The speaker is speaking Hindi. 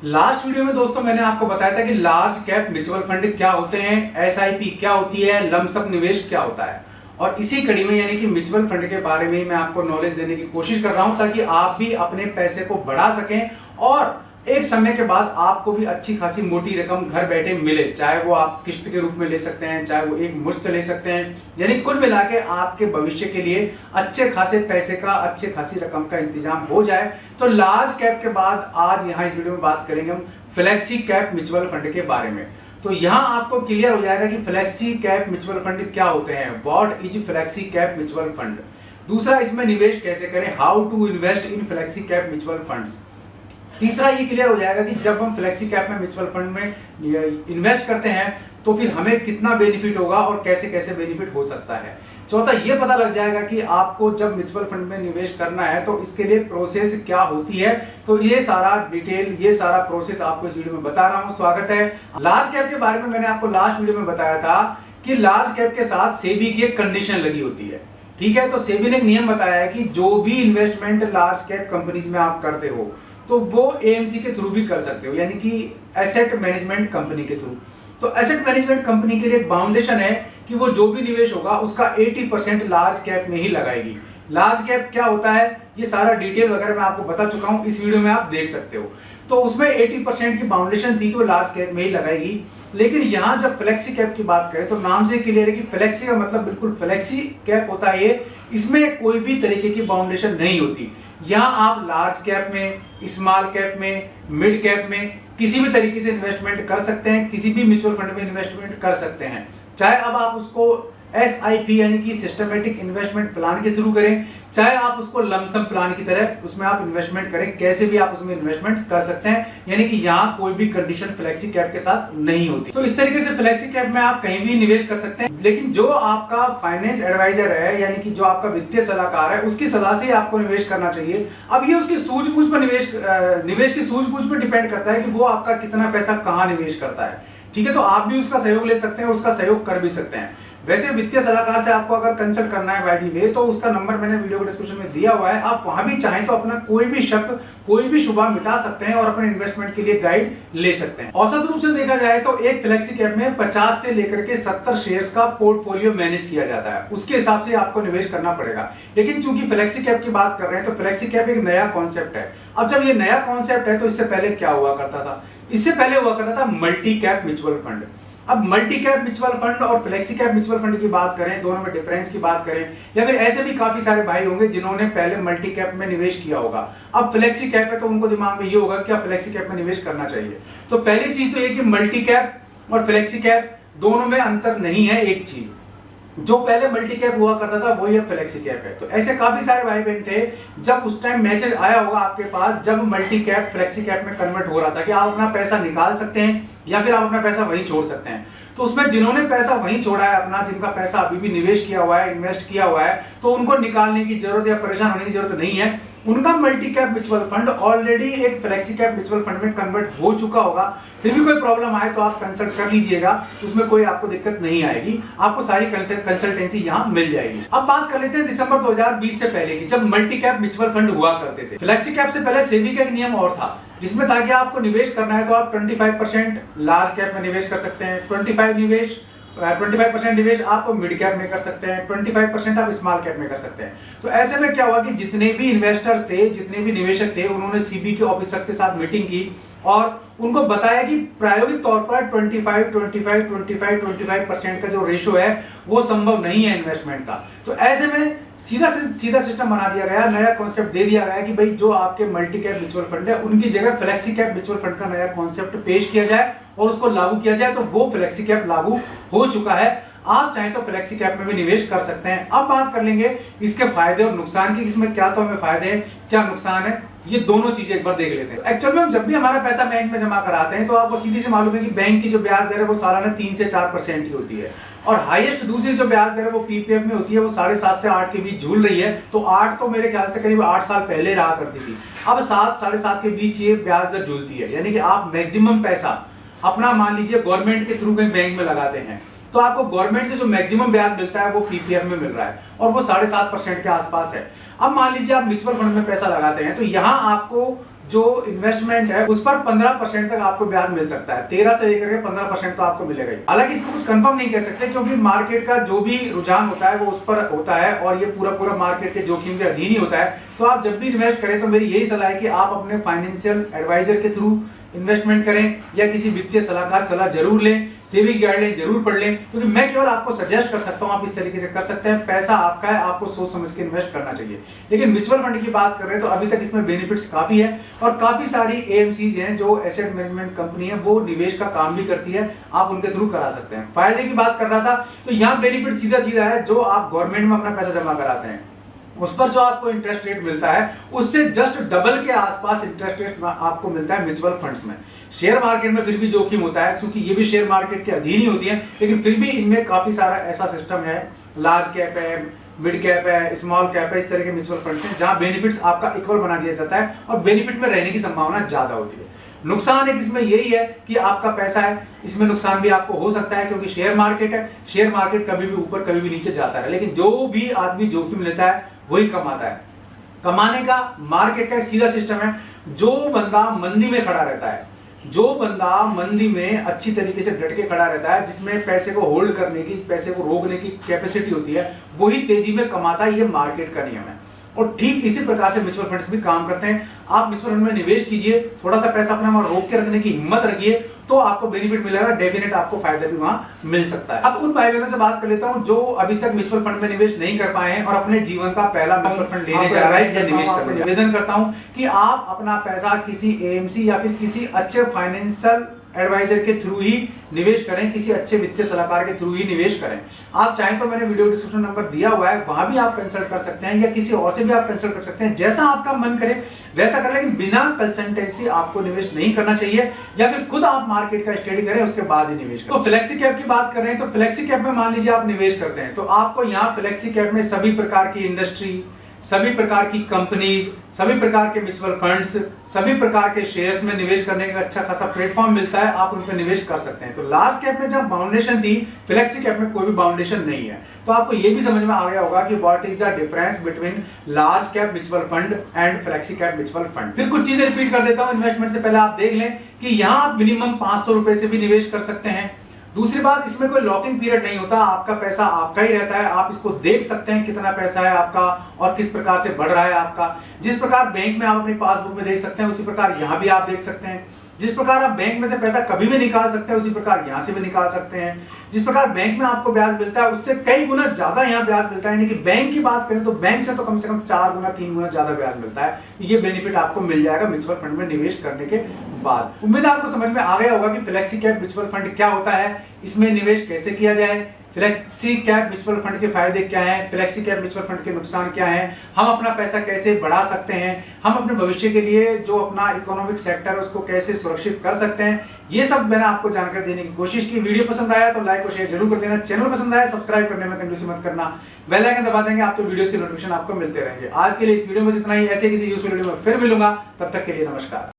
लास्ट वीडियो में दोस्तों मैंने आपको बताया था कि लार्ज कैप म्यूचुअल फंड क्या होते हैं, एसआईपी क्या होती है, लमसम निवेश क्या होता है। और इसी कड़ी में यानी कि म्यूचुअल फंड के बारे में मैं आपको नॉलेज देने की कोशिश कर रहा हूं ताकि आप भी अपने पैसे को बढ़ा सकें और एक समय के बाद आपको भी अच्छी खासी मोटी रकम घर बैठे मिले। चाहे वो आप किस्त के रूप में ले सकते हैं, चाहे वो एक मुश्त ले सकते हैं, यानी कुल मिला के आपके भविष्य के लिए अच्छे खासे पैसे का, अच्छे खासी रकम का इंतजाम हो जाए। तो लार्ज कैप के बाद आज यहाँ इस वीडियो में बात करेंगे हम फ्लेक्सी कैप म्यूचुअल फंड के बारे में। तो यहाँ आपको क्लियर हो जाएगा कि फ्लेक्सी कैप म्यूचुअल फंड क्या होते हैं, what is flexi cap mutual fund. दूसरा, इसमें निवेश कैसे करें, how to invest in flexi cap mutual funds. तीसरा, ये क्लियर हो जाएगा कि जब हम फ्लेक्सी कैप में म्यूचुअल फंड में इन्वेस्ट करते हैं तो फिर हमें कितना बेनिफिट होगा और कैसे कैसे बेनिफिट हो सकता है। चौथा, ये पता लग जाएगा कि आपको जब म्यूचुअल फंड में निवेश करना है तो इसके लिए प्रोसेस क्या होती है। तो ये सारा डिटेल, ये सारा प्रोसेस आपको इस वीडियो में बता रहा हूं। स्वागत है। लार्ज कैप के बारे में मैंने आपको लास्ट वीडियो में बताया था कि लार्ज कैप के साथ सेबी की एक कंडीशन लगी होती है। ठीक है, तो सेबी ने एक नियम बताया है कि जो भी इन्वेस्टमेंट लार्ज कैप कंपनीज में आप करते हो तो वो एएमसी के थ्रू भी कर सकते हो, यानी कि एसेट मैनेजमेंट कंपनी के थ्रू। तो एसेट मैनेजमेंट कंपनी के लिए एक बाउंडेशन है कि वो जो भी निवेश होगा उसका 80% लार्ज कैप में ही लगाएगी। लार्ज कैप क्या होता है, ये सारा डिटेल वगैरह मैं आपको बता चुका हूं, इस वीडियो में आप देख सकते हो। तो उसमें 80% की बाउंडेशन थी कि वो लार्ज कैप में ही लगाएगी। लेकिन यहां जब फ्लेक्सी कैप की बात करें तो नाम से क्लियर है कि फ्लेक्सी का मतलब बिल्कुल फ्लेक्सी कैप होता है ये। इसमें कोई भी तरीके की बाउंडेशन नहीं होती। यहां आप लार्ज कैप में, स्मॉल कैप में, मिड कैप में किसी भी तरीके से इन्वेस्टमेंट कर सकते हैं, किसी भी म्यूचुअल फंड में इन्वेस्टमेंट कर सकते हैं। चाहे अब आप उसको एसआईपी यानी कि सिस्टमेटिक इन्वेस्टमेंट प्लान के थ्रू करें, चाहे आप उसको लमसम प्लान की तरह उसमें आप इन्वेस्टमेंट करें, कैसे भी आप उसमें इन्वेस्टमेंट कर सकते हैं। यानी कि यहाँ कोई भी कंडीशन फ्लेक्सी कैप के साथ नहीं होती। तो इस तरीके से फ्लेक्सी कैप में आप कहीं भी निवेश कर सकते हैं। लेकिन जो आपका फाइनेंस एडवाइजर है, यानी कि जो आपका वित्तीय सलाहकार है, उसकी सलाह से ही आपको निवेश करना चाहिए। अब ये उसकी सूझबूझ पर निवेश की सूझबूझ पर डिपेंड करता है कि वो आपका कितना पैसा कहाँ निवेश करता है। ठीक है, तो आप भी उसका सहयोग ले सकते हैं, उसका सहयोग कर भी सकते हैं। वैसे वित्तीय सलाहकार से आपको अगर कंसल्ट करना है बाय द वे, तो उसका नंबर मैंने वीडियो डिस्क्रिप्शन में दिया हुआ है। आप वहां भी चाहें तो अपना कोई भी शक, कोई भी शुबा मिटा सकते हैं और अपने इन्वेस्टमेंट के लिए गाइड ले सकते हैं। औसत रूप से देखा जाए तो एक फ्लेक्सी कैप में 50 से लेकर के 70 शेयर्स का पोर्टफोलियो मैनेज किया जाता है। उसके हिसाब से आपको निवेश करना पड़ेगा। लेकिन चूंकि फ्लेक्सी कैप की बात कर रहे हैं तो फ्लेक्सी कैप एक नया कॉन्सेप्ट है। अब जब ये नया कॉन्सेप्ट है तो इससे पहले क्या हुआ करता था? इससे पहले हुआ करता था मल्टी कैप म्यूचुअल फंड। अब मल्टी कैप म्यूचुअल फंड और फ्लेक्सी कैप म्यूचुअल फंड की बात करें, दोनों में डिफरेंस की बात करें, या फिर ऐसे भी काफी सारे भाई होंगे जिन्होंने पहले मल्टी कैप में निवेश किया होगा, अब फ्लेक्सी कैप है तो उनको दिमाग में ये होगा कि फ्लेक्सी कैप में निवेश करना चाहिए। तो पहली चीज तो ये कि मल्टी कैप और फ्लेक्सी कैप दोनों में अंतर नहीं है। एक चीज, जो पहले मल्टी कैप हुआ करता था वही अब फ्लेक्सी कैप है। तो ऐसे काफी सारे भाई बहन थे, जब उस टाइम मैसेज आया होगा आपके पास जब मल्टी कैप फ्लेक्सी कैप में कन्वर्ट हो रहा था कि आप अपना पैसा निकाल सकते हैं या फिर आप अपना पैसा वहीं छोड़ सकते हैं। तो उसमें जिन्होंने पैसा वहीं छोड़ा है अपना, जिनका पैसा अभी भी निवेश किया हुआ है, इन्वेस्ट किया हुआ है, तो उनको निकालने की जरूरत या परेशान होने की जरूरत नहीं है। उनका multi cap mutual fund already एक फ्लेक्सी कैप म्यूचुअल फंड में कन्वर्ट हो चुका होगा। फिर भी कोई प्रॉब्लम आए तो आप कंसल्ट कर लीजिएगा, उसमें कोई आपको दिक्कत नहीं आएगी, आपको सारी कंसल्टेंसी यहाँ मिल जाएगी। अब बात कर लेते हैं दिसंबर 2020 से पहले की, जब मल्टी कैप म्यूचुअल फंड हुआ करते थे। फ्लेक्सी कैप से पहले सेबी का एक नियम और था जिसमें था कि आपको निवेश करना है तो आप 25% लार्ज कैप में निवेश कर सकते हैं, 25% निवेश आप मिड कैप में कर सकते हैं, 25% आप स्मॉल कैप में कर सकते हैं। तो ऐसे में क्या हुआ कि जितने भी इन्वेस्टर्स थे, जितने भी निवेशक थे, उन्होंने सीबी के ऑफिसर्स के साथ मीटिंग की और उनको बताया कि प्रायोगिक तौर पर 25% का जो रेशो है वो संभव नहीं है इन्वेस्टमेंट का। तो ऐसे में सीधा सिस्टम बना दिया गया, नया कॉन्सेप्ट दे दिया गया कि भाई जो आपके मल्टी कैप म्यूचुअल फंड है उनकी जगह फ्लेक्सी कैप म्यूचुअल फंड का नया कॉन्सेप्ट पेश किया जाए और उसको लागू किया जाए। तो वो फ्लेक्सी कैप लागू हो चुका है। आप चाहें तो फ्लेक्सी कैप में भी निवेश कर सकते हैं। अब बात कर लेंगे इसके फायदे और नुकसान की, इसमें क्या तो हमें फायदे हैं, क्या नुकसान है, ये दोनों चीजें एक बार देख लेते हैं। एक्चुअल में हम जब भी हमारा पैसा बैंक में जमा कराते हैं तो आपको सीधी से मालूम है कि बैंक की जो ब्याज दर है वो सालाना 3 से 4% की होती है और हाईएस्ट दूसरी जो ब्याज दर है वो पीपीएफ में होती है, वो 7.5 से 8 के बीच झूल रही है। तो 8 तो मेरे ख्याल से करीब 8 साल पहले रहा करती थी, अब 7 साढ़े 7 के बीच ये ब्याज दर झूलती है। यानी कि आप मैक्सिमम पैसा अपना मान लीजिए गवर्नमेंट के थ्रू कहीं बैंक में लगाते हैं तो आपको गवर्नमेंट से जो मैक्सिमम ब्याज मिलता है वो पीपीएफ में मिल रहा है और वो 7.5% के आसपास है। अब मान लीजिए आप म्यूचुअल फंड में पैसा लगाते हैं तो यहाँ आपको जो इन्वेस्टमेंट है उस पर 15% तक आपको ब्याज मिल सकता है। 13 से लेकर के 15% तो आपको मिलेगा ही। हालांकि इसको कुछ कंफर्म नहीं कह सकते क्योंकि मार्केट का जो भी रुझान होता है वो उस पर होता है और ये पूरा मार्केट के जोखिम के अधीन ही होता है। तो आप जब भी इन्वेस्ट करें तो मेरी यही सलाह है कि आप अपने फाइनेंशियल एडवाइजर के थ्रू इन्वेस्टमेंट करें या किसी वित्तीय सलाहकार सलाह जरूर लें, सेबी गाइडलाइन जरूर पढ़ लें, क्योंकि मैं केवल आपको सजेस्ट कर सकता हूं, आप इस तरीके से कर सकते हैं। पैसा आपका है, आपको सोच समझ के इन्वेस्ट करना चाहिए। लेकिन म्यूचुअल फंड की बात कर रहे हैं तो अभी तक इसमें बेनिफिट्स काफी है और काफी सारी एएमसीज हैं जो एसेट मैनेजमेंट कंपनी है, वो निवेश का काम भी करती है, आप उनके थ्रू करा सकते हैं। फायदे की बात कर रहा था तो यहाँ बेनिफिट सीधा है, जो आप गवर्नमेंट में अपना पैसा जमा कराते हैं उस पर जो आपको इंटरेस्ट रेट मिलता है उससे जस्ट डबल के आसपास इंटरेस्ट रेट आपको मिलता है म्यूचुअल फंड्स में। शेयर मार्केट में फिर भी जोखिम होता है क्योंकि ये भी शेयर मार्केट के अधीन ही होती है, लेकिन फिर भी इनमें काफी सारा ऐसा सिस्टम है, लार्ज कैप है, मिड कैप है, स्मॉल कैप है, इस तरह के म्यूचुअल फंड्स हैं जहां बेनिफिट्स आपका इक्वल बना दिया जाता है और बेनिफिट में रहने की संभावना ज्यादा होती है। नुकसान एक इसमें यही है कि आपका पैसा है, इसमें नुकसान भी आपको हो सकता है क्योंकि शेयर मार्केट है, शेयर मार्केट कभी भी ऊपर कभी भी नीचे जाता है, लेकिन जो भी आदमी जोखिम लेता है वही कमाता है। कमाने का मार्केट का एक सीधा सिस्टम है। जो बंदा मंदी में खड़ा रहता है, जो बंदा मंदी में अच्छी तरीके से डट के खड़ा रहता है, जिसमें पैसे को होल्ड करने की, पैसे को रोकने की कैपेसिटी होती है, वही तेजी में कमाता है। ये मार्केट का नियम है और ठीक इसी प्रकार से म्यूचुअल फंड्स भी काम करते हैं। आप म्यूचुअल फंड में निवेश कीजिए, थोड़ा सा पैसा अपना वहां रोक के रखने की हिम्मत रखिए तो आपको बेनिफिट मिलेगा, डेफिनेट आपको फायदा भी वहां मिल सकता है। अब उन भाई बहनों से बात कर लेता हूं जो अभी तक म्यूचुअल फंड में निवेश नहीं कर पाए हैं और अपने जीवन का पहला म्यूचुअल फंड लेने जा रहा है या निवेश करने। निवेदन करता हूं कि आप अपना पैसा किसी एएमसी या फिर किसी अच्छे फाइनेंशियल एडवाइजर के थ्रू ही निवेश करें, किसी अच्छे वित्तीय सलाहकार के थ्रू ही निवेश करें। आप चाहें तो मैंने वीडियो डिस्क्रिप्शन नंबर दिया हुआ है, वहां भी आप कंसल्ट कर सकते हैं या किसी और से भी आप कंसल्ट कर सकते हैं, जैसा आपका मन करे वैसा करें, लेकिन बिना कंसल्टेंसी आपको निवेश नहीं करना चाहिए या फिर खुद आप मार्केट का स्टडी करें उसके बाद ही निवेश करें। तो फ्लेक्सी कैप की बात कर रहे हैं तो फ्लेक्सी कैप में मान लीजिए आप निवेश करते हैं तो आपको यहाँ फ्लेक्सी कैप में सभी प्रकार की इंडस्ट्री, सभी प्रकार की कंपनीज, सभी प्रकार के म्यूचुअल फंड्स, सभी प्रकार के शेयर्स में निवेश करने का अच्छा खासा प्लेटफॉर्म मिलता है, आप उन पर निवेश कर सकते हैं। तो लार्ज कैप में जब बाउंडेशन थी, फ्लेक्सी कैप में कोई भी बाउंडेशन नहीं है। तो आपको ये भी समझ में आ गया होगा कि what is the difference between large cap mutual fund and flexi cap mutual fund. फिर कुछ चीजें रिपीट कर देता हूं इन्वेस्टमेंट से पहले, आप देख लें कि यहाँ आप मिनिमम 500 रुपए से भी निवेश कर सकते हैं। दूसरी बात, इसमें कोई लॉकिंग पीरियड नहीं होता, आपका पैसा आपका ही रहता है, आप इसको देख सकते हैं कितना पैसा है आपका और किस प्रकार से बढ़ रहा है आपका। जिस प्रकार बैंक में आप अपनी पासबुक में देख सकते हैं उसी प्रकार यहाँ भी आप देख सकते हैं। जिस प्रकार आप बैंक में से पैसा कभी भी निकाल सकते हैं उसी प्रकार यहाँ से भी निकाल सकते हैं। जिस प्रकार बैंक में आपको ब्याज मिलता है उससे कई गुना ज्यादा यहाँ ब्याज मिलता है, यानी कि बैंक की बात करें तो बैंक से तो कम से कम 4 गुना 3 गुना ज्यादा ब्याज मिलता है। ये बेनिफिट आपको मिल जाएगा म्यूचुअल फंड में निवेश करने के बाद। उम्मीद है आपको समझ में आ गया होगा कि फ्लेक्सी कैप म्यूचुअल फंड क्या होता है, इसमें निवेश कैसे किया जाए, फ्लेक्सी कैप म्यूचुअल फंड के फायदे क्या हैं, फ्लेक्सी कैप म्यूचुअल फंड के नुकसान क्या हैं, हम अपना पैसा कैसे बढ़ा सकते हैं, हम अपने भविष्य के लिए जो अपना इकोनॉमिक सेक्टर है उसको कैसे सुरक्षित कर सकते हैं, ये सब मैंने आपको जानकारी देने की कोशिश की। वीडियो पसंद आया तो लाइक और शेयर जरूर कर देना, चैनल पसंद आया सब्सक्राइब करने में कंजूसी मत करना, बेल आइकन दबा देंगे आप तो वीडियोस के नोटिफिकेशन आपको मिलते रहेंगे। आज के लिए इस वीडियो में इतना ही, ऐसे किसी यूजफुल वीडियो में फिर मिलूंगा, तब तक के लिए नमस्कार।